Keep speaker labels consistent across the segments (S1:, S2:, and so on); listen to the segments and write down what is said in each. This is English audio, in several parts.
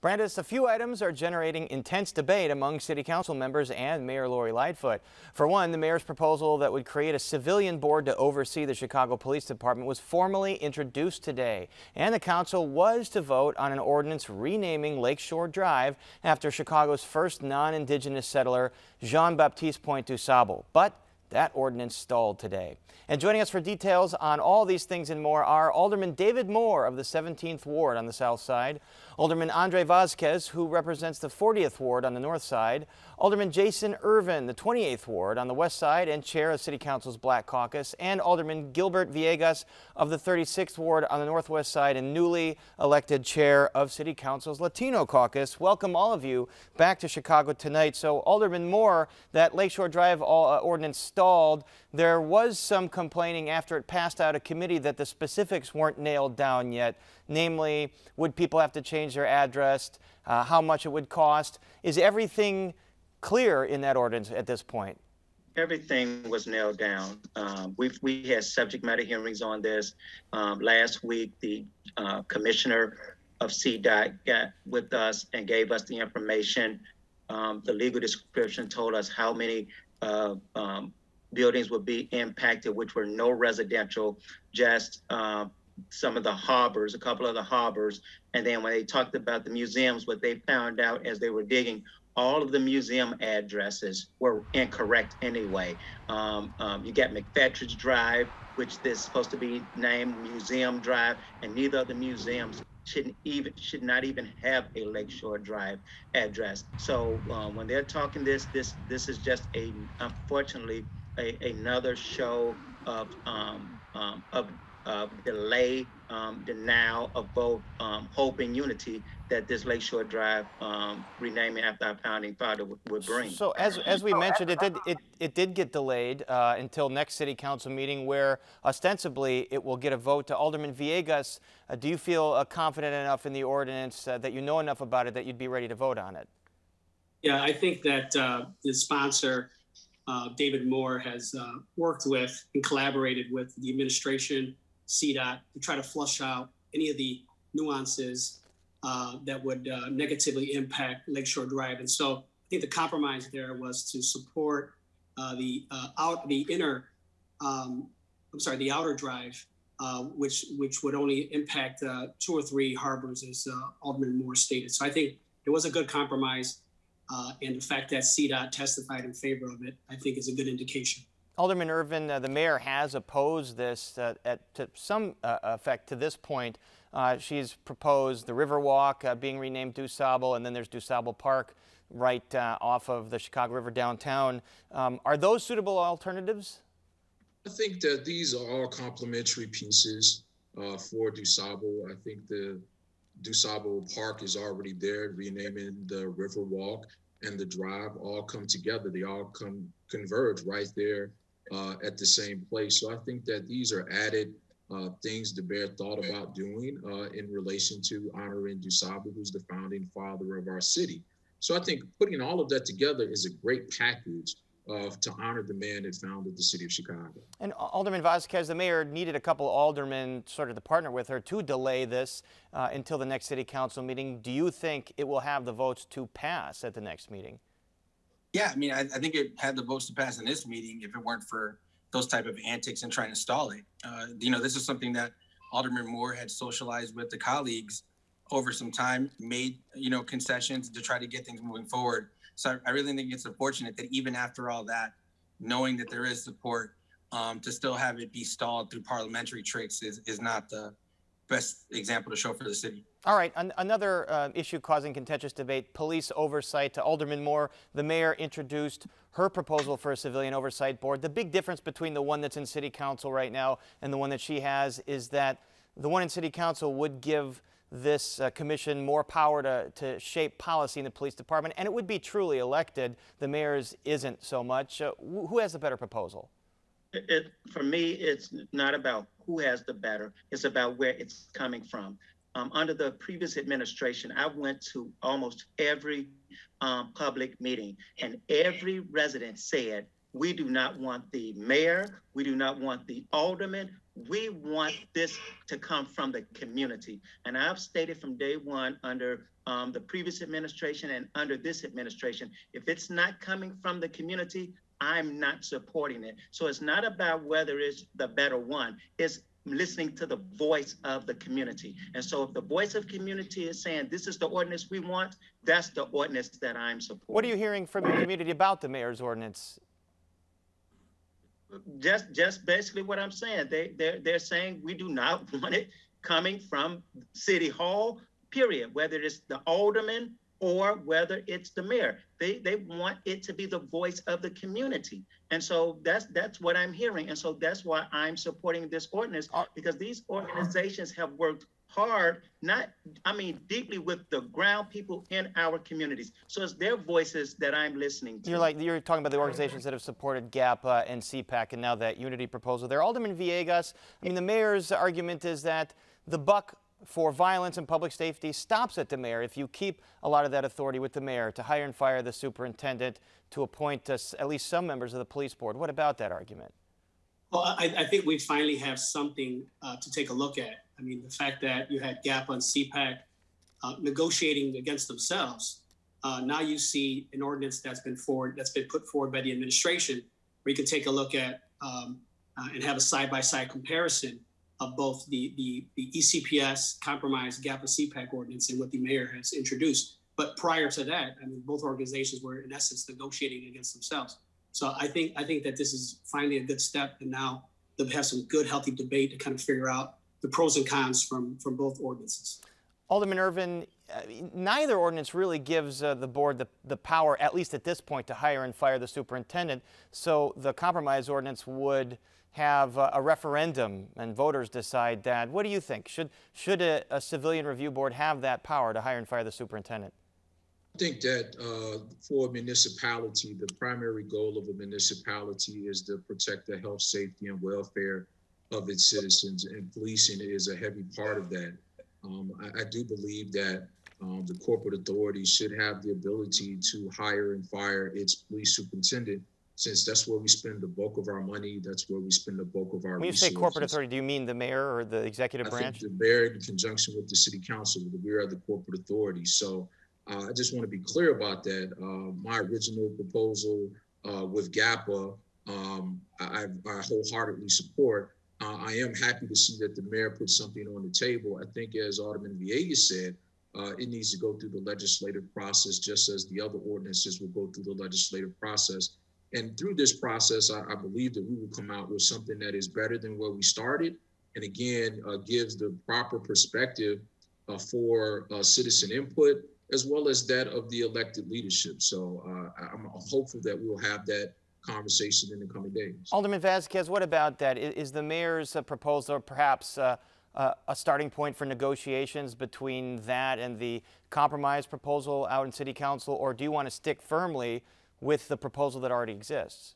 S1: Brandis, a few items are generating intense debate among city council members and Mayor Lori Lightfoot. For one, the mayor's proposal that would create a civilian board to oversee the Chicago Police Department was formally introduced today. And the council was to vote on an ordinance renaming Lakeshore Drive after Chicago's first non-indigenous settler, Jean-Baptiste Point DuSable. But that ordinance stalled today. And joining us for details on all these things and more are Alderman David Moore of the 17th Ward on the south side, Alderman Vasquez, who represents the 40th Ward on the north side, Alderman Jason Ervin, the 28th Ward on the west side and chair of City Council's Black Caucus, and Alderman Gilbert Villegas of the 36th Ward on the northwest side and newly elected chair of City Council's Latino Caucus. Welcome all of you back to Chicago tonight. So Alderman Moore, that Lakeshore Drive ordinance stalled. There was some complaining after it passed out of committee that the specifics weren't nailed down yet. Namely, would people have to change their address, how much it would cost? Is everything clear in that ordinance at this point?
S2: Everything was nailed down. We had subject matter hearings on this. Last week, the commissioner of CDOT got with us and gave us the information. The legal description told us how many buildings would be impacted, which were no residential, just some of the harbors, a couple of the harbors. And then when they talked about the museums, what they found out as they were digging, all of the museum addresses were incorrect anyway. You got McFetridge Drive, which is supposed to be named Museum Drive, and neither of the museums should not even have a Lakeshore Drive address. So when they're talking this is just unfortunately another show of delay, denial of both hope and unity that this Lakeshore Drive renaming after our founding father would bring.
S1: So as we mentioned, it did get delayed until next city council meeting, where ostensibly it will get a vote. To Alderman Villegas, do you feel confident enough in the ordinance that you know enough about it that you'd be ready to vote on it?
S3: Yeah, I think that the sponsor, David Moore, has worked with and collaborated with the administration, CDOT, to try to flush out any of the nuances that would negatively impact Lakeshore Drive. And so I think the compromise there was to support the outer drive, which would only impact 2 or 3 harbors, as Alderman Moore stated. So I think it was a good compromise. And the fact that CDOT testified in favor of it, I think, is a good indication.
S1: Alderman Ervin, the mayor has opposed this to some effect to this point. She's proposed the Riverwalk being renamed DuSable, and then there's DuSable Park right off of the Chicago River downtown. Are those suitable alternatives?
S4: I think that these are all complementary pieces for DuSable. I think the DuSable Park is already there. Renaming the Riverwalk and the drive all come together. They all converge right there at the same place. So I think that these are added things the mayor thought about doing in relation to honoring DuSable, who's the founding father of our city. So I think putting all of that together is a great package to honor the man that founded the city of Chicago.
S1: And Alderman Vasquez, the mayor needed a couple aldermen sort of to partner with her to delay this until the next city council meeting. Do you think it will have the votes to pass at the next meeting?
S5: Yeah, I mean, I think it had the votes to pass in this meeting if it weren't for those type of antics and trying to stall it. This is something that Alderman Moore had socialized with the colleagues over some time, made, concessions to try to get things moving forward. So I really think it's unfortunate that even after all that, knowing that there is support, to still have it be stalled through parliamentary tricks is not the best example to show for the city.
S1: All right, another issue causing contentious debate, police oversight. To Alderman Moore, the mayor introduced her proposal for a civilian oversight board. The big difference between the one that's in city council right now and the one that she has is that the one in city council would give this commission more power to shape policy in the police department, and it would be truly elected. The mayor's isn't so much. Who has the better proposal?
S2: For me, it's not about who has the better. It's about where it's coming from. Under the previous administration, I went to almost every public meeting, and every resident said We do not want the mayor. We do not want the alderman. We want this to come from the community. And I've stated from day one under the previous administration and under this administration, if it's not coming from the community, I'm not supporting it. So it's not about whether it's the better one. It's listening to the voice of the community. And so if the voice of community is saying this is the ordinance we want, that's the ordinance that I'm supporting.
S1: What are you hearing from your community about the mayor's ordinance?
S2: Just basically what I'm saying. They're saying we do not want it coming from City Hall, period, whether it's the alderman or whether it's the mayor. They want it to be the voice of the community. And so that's what I'm hearing. And so that's why I'm supporting this ordinance, because these organizations have worked hard, deeply with the ground people in our communities. So it's their voices that I'm listening to.
S1: You're talking about the organizations that have supported GAPA and CPAC and now that unity proposal there. Alderman Villegas, the mayor's argument is that the buck for violence and public safety stops at the mayor if you keep a lot of that authority with the mayor to hire and fire the superintendent, to appoint at least some members of the police board. What about that argument?
S3: Well, I think we finally have something to take a look at. The fact that you had GAPA and CPAC negotiating against themselves. Now you see an ordinance that's been put forward by the administration, where you can take a look at and have a side-by-side comparison of both the ECPS compromise GAPA CPAC ordinance and what the mayor has introduced. But prior to that, both organizations were in essence negotiating against themselves. So I think that this is finally a good step, and now they'll have some good, healthy debate to kind of figure out the pros and cons from both ordinances.
S1: Alderman Ervin, neither ordinance really gives the board the power, at least at this point, to hire and fire the superintendent. So the compromise ordinance would have a referendum and voters decide that. What do you think? Should a civilian review board have that power to hire and fire the superintendent?
S4: I think that for a municipality, the primary goal of a municipality is to protect the health, safety, and welfare of its citizens, and policing is a heavy part of that. I do believe that the corporate authority should have the ability to hire and fire its police superintendent, since that's where we spend the bulk of our money, that's where we spend the bulk of our resources. When you say
S1: corporate authority, do you mean the mayor or the executive branch?
S4: I think the mayor, in conjunction with the city council, we are the corporate authority. So I just want to be clear about that. My original proposal with GAPA, I wholeheartedly support. I am happy to see that the mayor put something on the table. I think, as Alderman Villegas said, it needs to go through the legislative process, just as the other ordinances will go through the legislative process. And through this process, I believe that we will come out with something that is better than where we started, and again, gives the proper perspective for citizen input, as well as that of the elected leadership. So I'm hopeful that we'll have that conversation in the coming days.
S1: Alderman Vasquez, what about that? Is the mayor's proposal perhaps a starting point for negotiations between that and the compromise proposal out in City Council, or do you want to stick firmly with the proposal that already exists?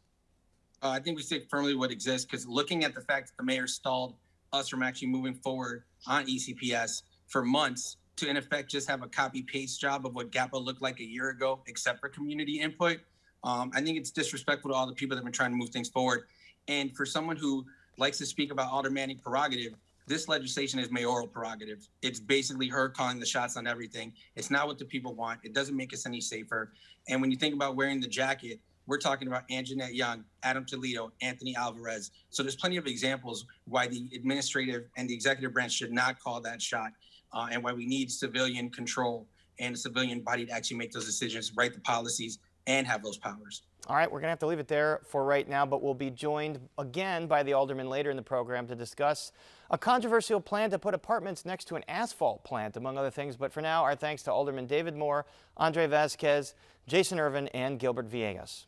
S5: I think we stick firmly with what exists, because looking at the fact that the mayor stalled us from actually moving forward on ECPS for months to, in effect, just have a copy-paste job of what GAPA looked like a year ago, except for community input. I think it's disrespectful to all the people that have been trying to move things forward. And for someone who likes to speak about aldermanic prerogative, this legislation is mayoral prerogative. It's basically her calling the shots on everything. It's not what the people want. It doesn't make us any safer. And when you think about wearing the jacket, we're talking about Anjanette Young, Adam Toledo, Anthony Alvarez. So there's plenty of examples why the administrative and the executive branch should not call that shot, and why we need civilian control and a civilian body to actually make those decisions, write the policies, and have those powers.
S1: All right, we're going to have to leave it there for right now, but we'll be joined again by the alderman later in the program to discuss a controversial plan to put apartments next to an asphalt plant, among other things. But for now, our thanks to Alderman David Moore, Andre Vasquez, Jason Ervin, and Gilbert Villegas.